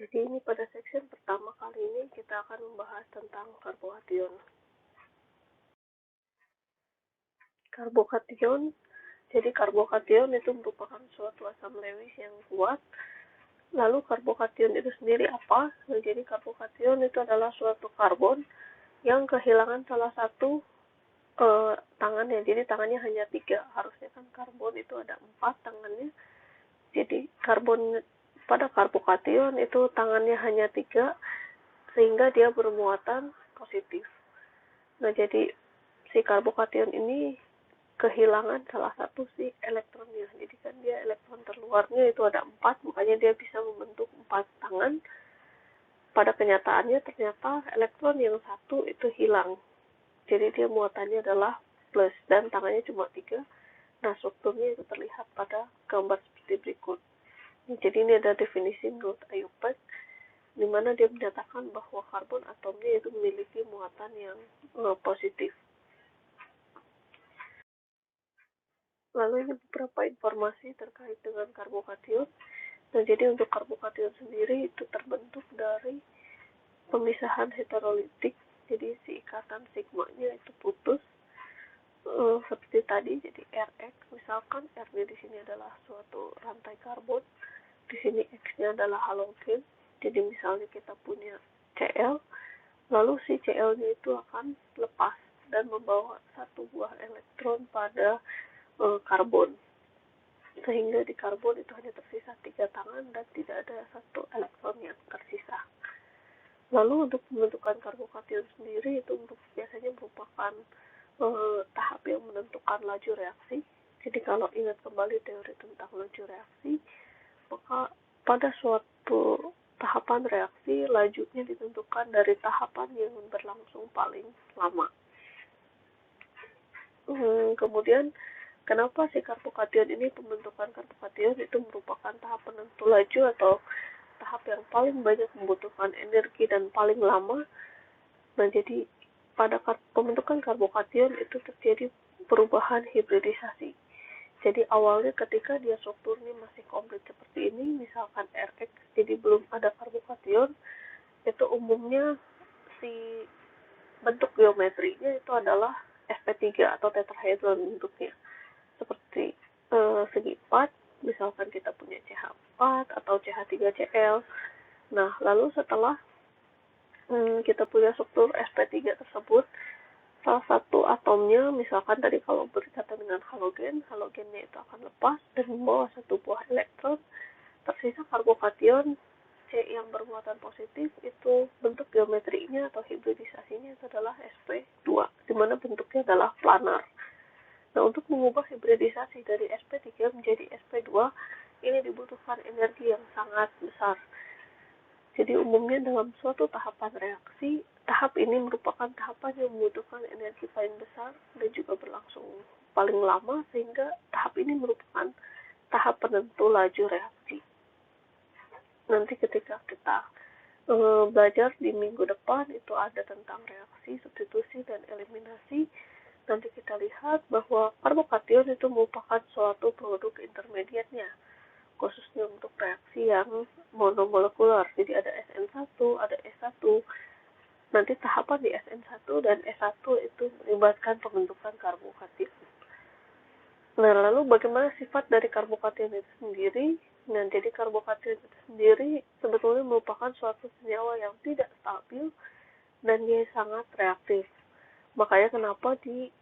Jadi ini pada section pertama kali ini kita akan membahas tentang karbokation. Karbokation, jadi karbokation itu merupakan suatu asam lewis yang kuat. Lalu karbokation itu sendiri apa? Nah, jadi karbokation itu adalah suatu karbon yang kehilangan salah satu tangannya. Jadi tangannya hanya 3. Harusnya kan karbon itu ada 4 tangannya. Jadi pada karbokation itu tangannya hanya 3 sehingga dia bermuatan positif. Nah, jadi si karbokation ini kehilangan salah satu si elektronnya. Jadi kan dia elektron terluarnya itu ada 4, makanya dia bisa membentuk 4 tangan. Pada kenyataannya ternyata elektron yang satu itu hilang. Jadi dia muatannya adalah plus dan tangannya cuma 3. Nah, strukturnya itu terlihat pada gambar seperti berikut. Jadi ini ada definisi menurut IUPAC, di mana dia menyatakan bahwa karbon atomnya itu memiliki muatan yang positif. Lalu ini beberapa informasi terkait dengan karbokation. Nah, jadi untuk karbokation sendiri itu terbentuk dari pemisahan heterolitik. Jadi si ikatan sigmanya itu putus seperti tadi. Jadi Rx, misalkan R-nya di sini adalah suatu rantai karbon, di sini X-nya adalah halogen. Jadi misalnya kita punya Cl, lalu si Cl-nya itu akan lepas dan membawa satu buah elektron pada karbon, sehingga di karbon itu hanya tersisa 3 tangan dan tidak ada satu elektron yang tersisa. Lalu untuk pembentukan karbokation sendiri itu biasanya merupakan tahap yang menentukan laju reaksi. Jadi kalau ingat kembali teori tentang laju reaksi, maka pada suatu tahapan reaksi lajunya ditentukan dari tahapan yang berlangsung paling lama. Kemudian kenapa si karbokation ini, pembentukan karbokation itu merupakan tahap penentu laju atau tahap yang paling banyak membutuhkan energi dan paling lama. Nah, jadi pada pembentukan karbokation itu terjadi perubahan hibridisasi. Jadi awalnya ketika dia strukturnya masih komplit seperti ini, misalkan Rx, jadi belum ada karbokation, itu umumnya si bentuk geometrinya itu adalah sp3 atau tetrahedron bentuknya. Seperti segi 4, misalkan kita punya CH4 atau CH3Cl. Nah, lalu setelah kita punya struktur sp3 tersebut, salah satu atomnya, misalkan tadi kalau berkaitan dengan halogennya itu akan lepas dan membawa satu buah elektron. Tersisa karbokation C yang bermuatan positif, itu bentuk geometrinya atau hibridisasinya itu adalah sp2, di mana bentuknya adalah planar. Nah, untuk mengubah hibridisasi dari sp3 menjadi sp2, ini dibutuhkan energi yang sangat besar. Jadi umumnya dalam suatu tahapan reaksi, tahap ini merupakan tahapan yang membutuhkan energi paling besar dan juga berlangsung paling lama, sehingga tahap ini merupakan tahap penentu laju reaksi. Nanti ketika kita belajar di minggu depan itu ada tentang reaksi, substitusi, dan eliminasi. Nanti kita lihat bahwa karbokation itu merupakan suatu produk intermediatnya, khususnya untuk reaksi yang monomolekular. Jadi ada SN1, ada S1. Nanti tahapan di SN1 dan S1 itu melibatkan pembentukan karbokation. Nah, lalu bagaimana sifat dari karbokation itu sendiri? Nah, jadi karbokation itu sendiri sebetulnya merupakan suatu senyawa yang tidak stabil dan dia sangat reaktif. Makanya kenapa di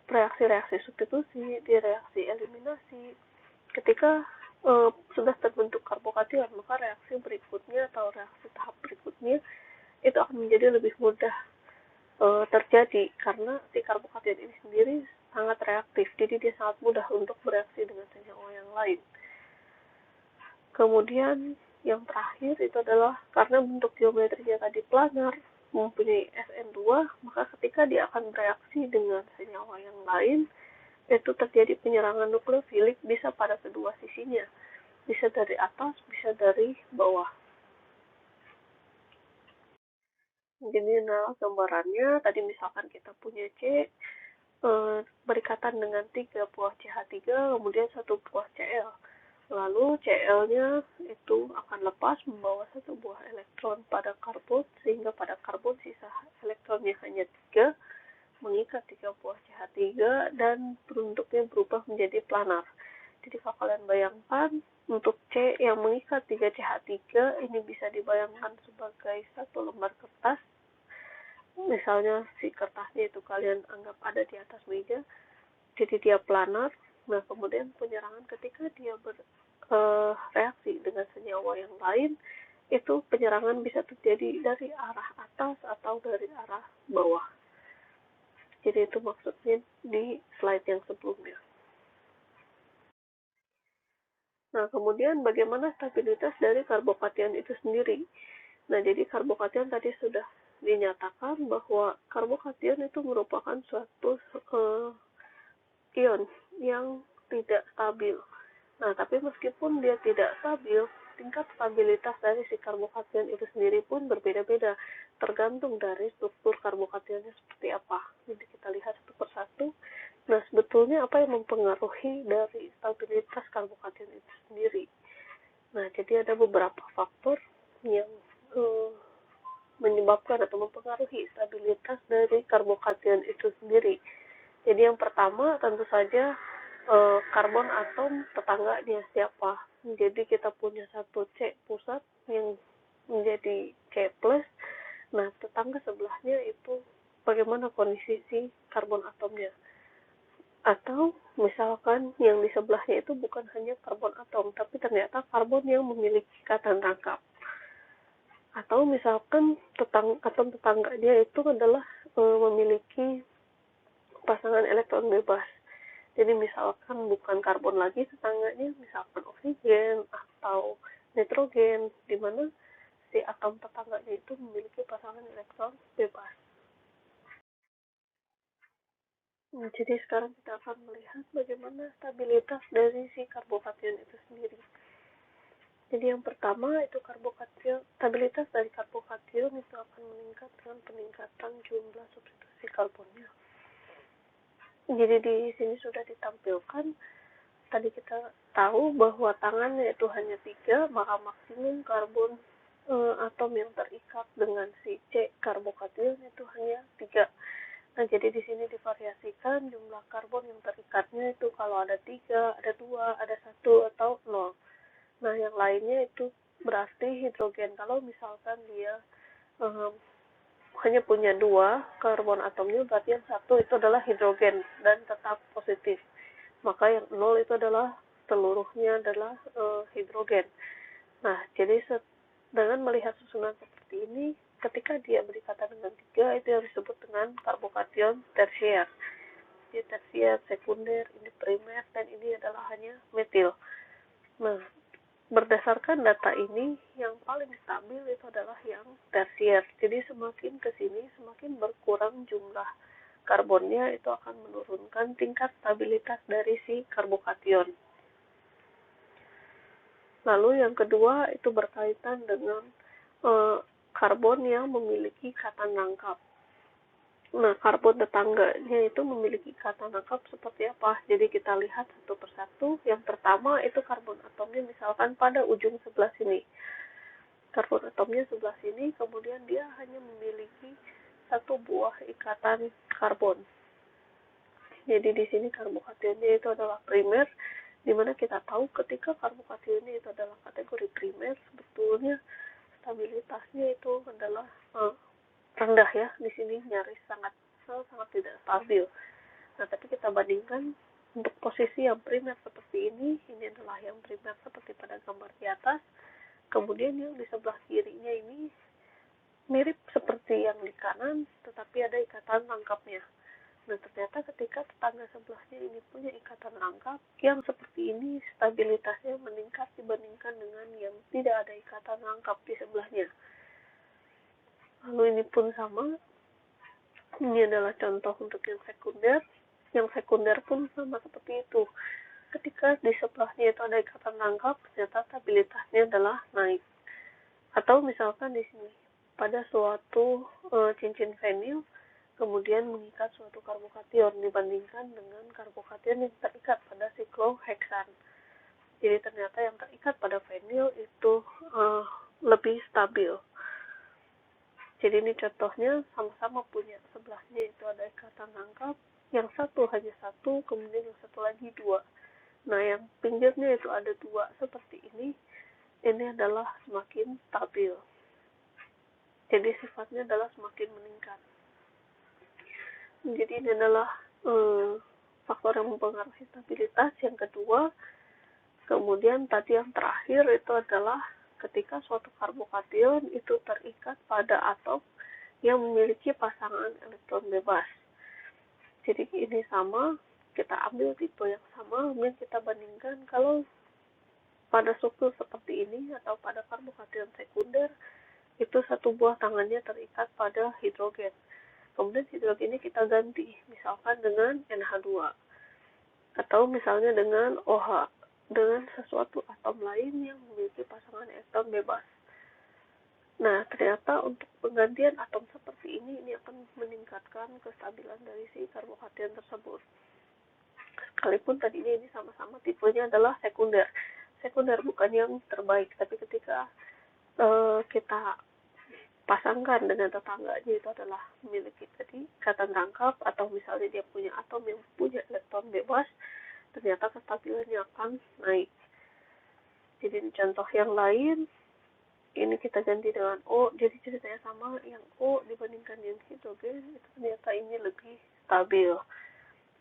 reaksi-reaksi substitusi, di reaksi eliminasi, ketika sudah terbentuk karbokation, maka reaksi berikutnya atau reaksi tahap berikutnya itu akan menjadi lebih mudah terjadi, karena si karbokation ini sendiri sangat reaktif, jadi dia sangat mudah untuk bereaksi dengan senyawa yang lain. Kemudian yang terakhir itu adalah karena bentuk geometrinya tadi planar, mempunyai SN2, maka ketika dia akan bereaksi dengan senyawa yang lain, itu terjadi penyerangan nukleofilik bisa pada kedua sisinya, bisa dari atas, bisa dari bawah. Jadi adalah gambarannya, tadi misalkan kita punya C berikatan dengan 3 buah CH3, kemudian 1 buah Cl. Lalu Cl-nya itu akan lepas membawa satu buah elektron pada karbon, sehingga pada karbon sisa elektronnya hanya 3, mengikat 3 buah CH3 dan bentuknya berubah menjadi planar. Jadi kalau kalian bayangkan untuk C yang mengikat 3 CH3 ini bisa dibayangkan sebagai satu lembar kertas. Misalnya si kertasnya itu kalian anggap ada di atas meja, jadi dia planar. Nah, kemudian penyerangan ketika dia bereaksi dengan senyawa yang lain, itu penyerangan bisa terjadi dari arah atas atau dari arah bawah. Jadi itu maksudnya di slide yang sebelumnya. Nah, kemudian bagaimana stabilitas dari karbokation itu sendiri? Nah, jadi karbokation tadi sudah dinyatakan bahwa karbokation itu merupakan suatu ion yang tidak stabil. Nah, tapi meskipun dia tidak stabil, tingkat stabilitas dari si karbokation itu sendiri pun berbeda-beda, tergantung dari struktur karbokationnya seperti apa. Jadi kita lihat satu persatu. Nah, sebetulnya apa yang mempengaruhi dari stabilitas karbokation itu sendiri? Nah, jadi ada beberapa faktor yang menyebabkan atau mempengaruhi stabilitas dari karbokation itu sendiri. Jadi yang pertama tentu saja karbon atom tetangganya siapa. Jadi kita punya satu C pusat yang menjadi C plus. Nah, tetangga sebelahnya itu bagaimana kondisi si karbon atomnya. Atau misalkan yang di sebelahnya itu bukan hanya karbon atom, tapi ternyata karbon yang memiliki ikatan rangkap. Atau misalkan atom tetangganya itu adalah memiliki pasangan elektron bebas. Jadi misalkan bukan karbon lagi tetangganya, misalkan oksigen atau nitrogen, di mana si atom tetangganya itu memiliki pasangan elektron bebas. Jadi sekarang kita akan melihat bagaimana stabilitas dari si karbokation itu sendiri. Jadi yang pertama itu stabilitas dari karbokation itu akan meningkat dengan peningkatan jumlah substitusi karbonnya. Jadi di sini sudah ditampilkan, tadi kita tahu bahwa tangannya itu hanya 3, maka maksimum karbon atom yang terikat dengan si C karbokation itu hanya 3. Nah, jadi di sini divariasikan jumlah karbon yang terikatnya itu kalau ada 3, ada 2, ada 1, atau 0. Nah, yang lainnya itu berarti hidrogen. Kalau misalkan dia hanya punya 2 karbon atomnya, berarti yang 1 itu adalah hidrogen dan tetap positif. Maka yang 0 itu adalah seluruhnya adalah hidrogen. Nah, jadi dengan melihat susunan seperti ini, ketika dia berikatan dengan 3, itu yang disebut dengan karbokation tersier. Jadi tersier, sekunder, ini primer, dan ini adalah hanya metil. Nah, berdasarkan data ini, yang paling stabil itu adalah yang tersier. Jadi semakin ke sini, semakin berkurang jumlah karbonnya, itu akan menurunkan tingkat stabilitas dari si karbokation. Lalu yang kedua itu berkaitan dengan karbon yang memiliki ikatan rangkap. Nah, karbon tetangganya itu memiliki ikatan rangkap seperti apa? Jadi kita lihat satu persatu. Yang pertama itu karbon atomnya misalkan pada ujung sebelah sini. Karbon atomnya sebelah sini, kemudian dia hanya memiliki satu buah ikatan karbon. Jadi di sini karbokationnya itu adalah primer, di mana kita tahu ketika karbokationnya itu adalah kategori primer, sebetulnya stabilitasnya itu adalah rendah ya. Di sini nyaris sangat tidak stabil. Nah, tapi kita bandingkan untuk posisi yang primer seperti ini adalah yang primer seperti pada gambar di atas. Kemudian yang di sebelah kirinya ini mirip seperti yang di kanan, tetapi ada ikatan rangkapnya. Nah, ternyata ketika tetangga sebelahnya ini punya ikatan rangkap yang seperti ini, stabilitasnya meningkat dibandingkan dengan yang tidak ada ikatan rangkap di sebelahnya. Lalu ini pun sama. Ini adalah contoh untuk yang sekunder. Yang sekunder pun sama seperti itu. Ketika di sebelahnya itu ada ikatan rangkap, ternyata stabilitasnya adalah naik. Atau misalkan di sini, pada suatu cincin vinil, kemudian mengikat suatu karbokation dibandingkan dengan karbokation yang terikat pada sikloheksan. Jadi ternyata yang terikat pada vinil itu lebih stabil. Jadi ini contohnya sama-sama punya, sebelahnya itu ada ikatan rangkap, yang satu hanya satu, kemudian yang satu lagi dua. Nah yang pinggirnya itu ada dua seperti ini adalah semakin stabil. Jadi sifatnya adalah semakin meningkat. Jadi ini adalah faktor yang mempengaruhi stabilitas. Yang kedua, kemudian tadi yang terakhir itu adalah ketika suatu karbokation itu terikat pada atom yang memiliki pasangan elektron bebas. Jadi ini sama, kita ambil tipe yang sama, kemudian kita bandingkan kalau pada struktur seperti ini atau pada karbokation sekunder itu satu buah tangannya terikat pada hidrogen. Kemudian hidrogen ini kita ganti, misalkan dengan NH2 atau misalnya dengan OH, dengan sesuatu atom lain yang memiliki pasangan elektron bebas. Nah, ternyata untuk penggantian atom seperti ini akan meningkatkan kestabilan dari si karbokation tersebut. Sekalipun tadi ini sama-sama tipenya adalah sekunder. Sekunder bukan yang terbaik, tapi ketika kita pasangkan dengan tetangganya itu adalah memiliki tadi ikatan rangkap atau misalnya dia punya atom yang punya elektron bebas, ternyata kestabilannya akan naik. Jadi contoh yang lain, ini kita ganti dengan O, jadi ceritanya sama, yang O dibandingkan yang hidrogen itu ternyata ini lebih stabil.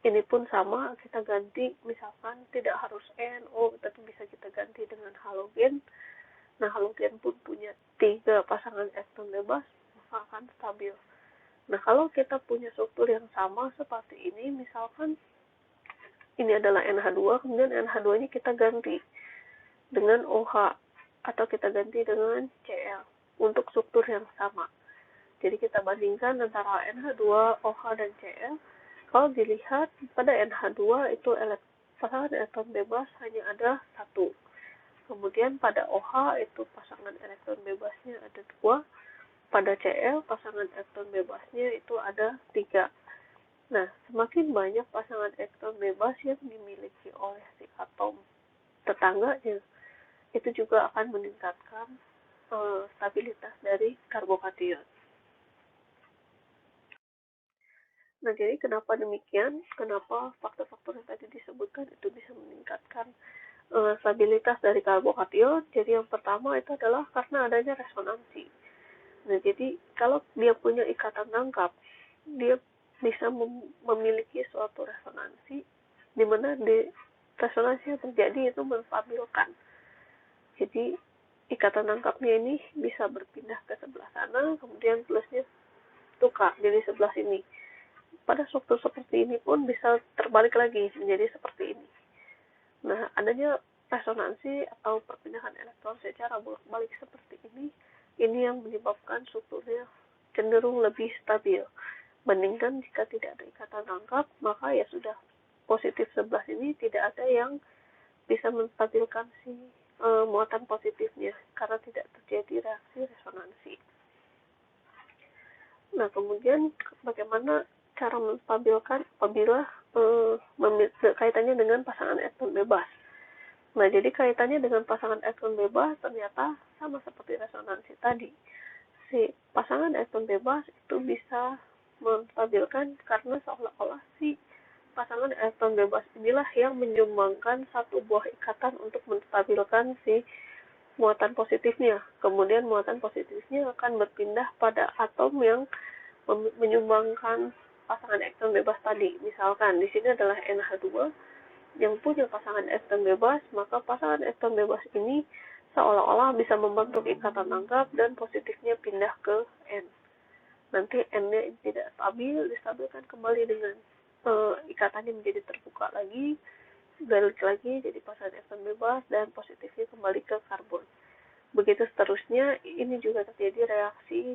Ini pun sama, kita ganti, misalkan tidak harus NO, tapi bisa kita ganti dengan halogen. Nah, halogen pun punya 3 pasangan elektron bebas, maka akan stabil. Nah, kalau kita punya struktur yang sama seperti ini, misalkan ini adalah NH2, kemudian NH2-nya kita ganti dengan OH, atau kita ganti dengan Cl untuk struktur yang sama. Jadi kita bandingkan antara NH2, OH, dan Cl. Kalau dilihat pada NH2 itu pasangan elektron bebas hanya ada 1. Kemudian pada OH itu pasangan elektron bebasnya ada 2. Pada Cl pasangan elektron bebasnya itu ada 3. Nah, semakin banyak pasangan elektron bebas yang dimiliki oleh si atom tetangganya, itu juga akan meningkatkan stabilitas dari karbokation. Nah, jadi kenapa demikian? Kenapa faktor-faktor yang tadi disebutkan itu bisa meningkatkan stabilitas dari karbokation? Jadi yang pertama itu adalah karena adanya resonansi. Nah, jadi kalau dia punya ikatan rangkap, dia bisa memiliki suatu resonansi di mana resonansi yang terjadi itu menstabilkan. Jadi ikatan rangkapnya ini bisa berpindah ke sebelah sana, kemudian plusnya tukar jadi sebelah sini. Pada struktur seperti ini pun bisa terbalik lagi menjadi seperti ini. Nah, adanya resonansi atau perpindahan elektron secara bolak-balik seperti ini yang menyebabkan strukturnya cenderung lebih stabil. Bandingkan jika tidak ada ikatan rangkap, maka ya sudah, positif sebelah sini tidak ada yang bisa menstabilkan si muatan positifnya karena tidak terjadi reaksi resonansi. Nah, kemudian bagaimana cara menstabilkan apabila kaitannya dengan pasangan elektron bebas. Nah, jadi kaitannya dengan pasangan elektron bebas ternyata sama seperti resonansi tadi. Si pasangan elektron bebas itu bisa menstabilkan karena seolah-olah si pasangan elektron bebas inilah yang menyumbangkan satu buah ikatan untuk menstabilkan si muatan positifnya. Kemudian muatan positifnya akan berpindah pada atom yang menyumbangkan pasangan elektron bebas tadi. Misalkan di sini adalah NH2 yang punya pasangan elektron bebas, maka pasangan elektron bebas ini seolah-olah bisa membentuk ikatan rangkap dan positifnya pindah ke N. Nanti N-nya tidak stabil, distabilkan kembali dengan ikatannya menjadi terbuka lagi, balik lagi jadi pasangan elektron bebas dan positifnya kembali ke karbon. Begitu seterusnya, ini juga terjadi reaksi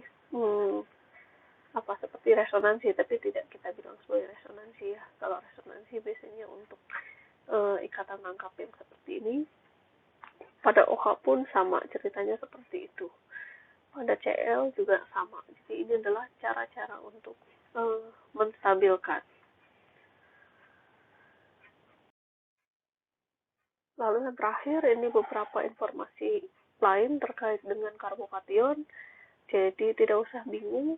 seperti resonansi, tapi tidak kita bilang sebagai resonansi ya. Kalau resonansi biasanya untuk ikatan rangkap yang seperti ini. Pada OH pun sama ceritanya seperti itu. Pada Cl juga sama. Jadi ini adalah cara-cara untuk menstabilkan. Lalu yang terakhir ini beberapa informasi lain terkait dengan karbokation. Jadi tidak usah bingung,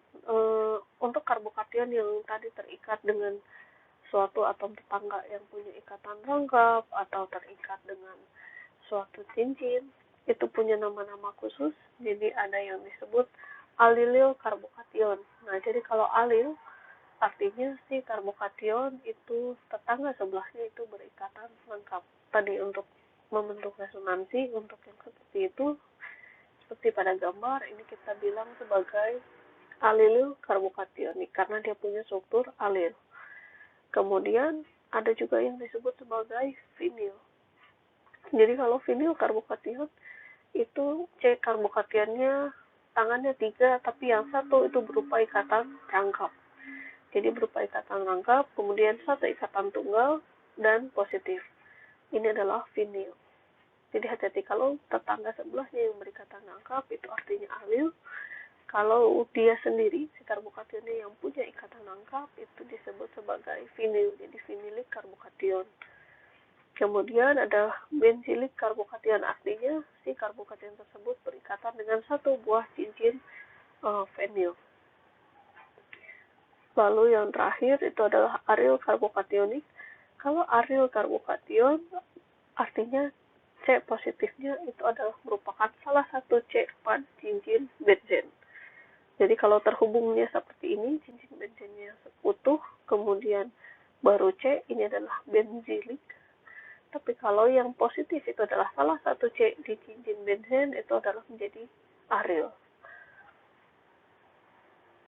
untuk karbokation yang tadi terikat dengan suatu atom tetangga yang punya ikatan rangkap atau terikat dengan suatu cincin, itu punya nama-nama khusus. Jadi ada yang disebut alilil karbokation. Nah, jadi kalau alil artinya si karbokation itu tetangga sebelahnya itu berikatan lengkap. Tadi untuk membentuk resonansi, untuk yang seperti itu, seperti pada gambar ini kita bilang sebagai alil karbokationik karena dia punya struktur alil. Kemudian ada juga yang disebut sebagai vinil. Jadi kalau vinil karbokation itu C karbokationnya tangannya 3, tapi yang satu itu berupa ikatan rangkap. Jadi berupa ikatan rangkap, kemudian satu ikatan tunggal dan positif. Ini adalah vinil. Jadi hati-hati kalau tetangga sebelahnya yang berikatan rangkap itu artinya alil. Kalau dia sendiri, si karbokationnya yang punya ikatan rangkap itu disebut sebagai vinil. Jadi vinilik karbokation. Kemudian ada benzilik karbokation, artinya si karbokation tersebut berikatan dengan satu buah cincin vinil. Lalu yang terakhir itu adalah aryl karbokationik. Kalau aryl karbokation artinya C positifnya itu adalah merupakan salah satu C4 cincin benzen. Jadi kalau terhubungnya seperti ini, cincin benzennya utuh, kemudian baru C, ini adalah benzilik. Tapi kalau yang positif itu adalah salah satu C di cincin benzen, itu adalah menjadi aryl.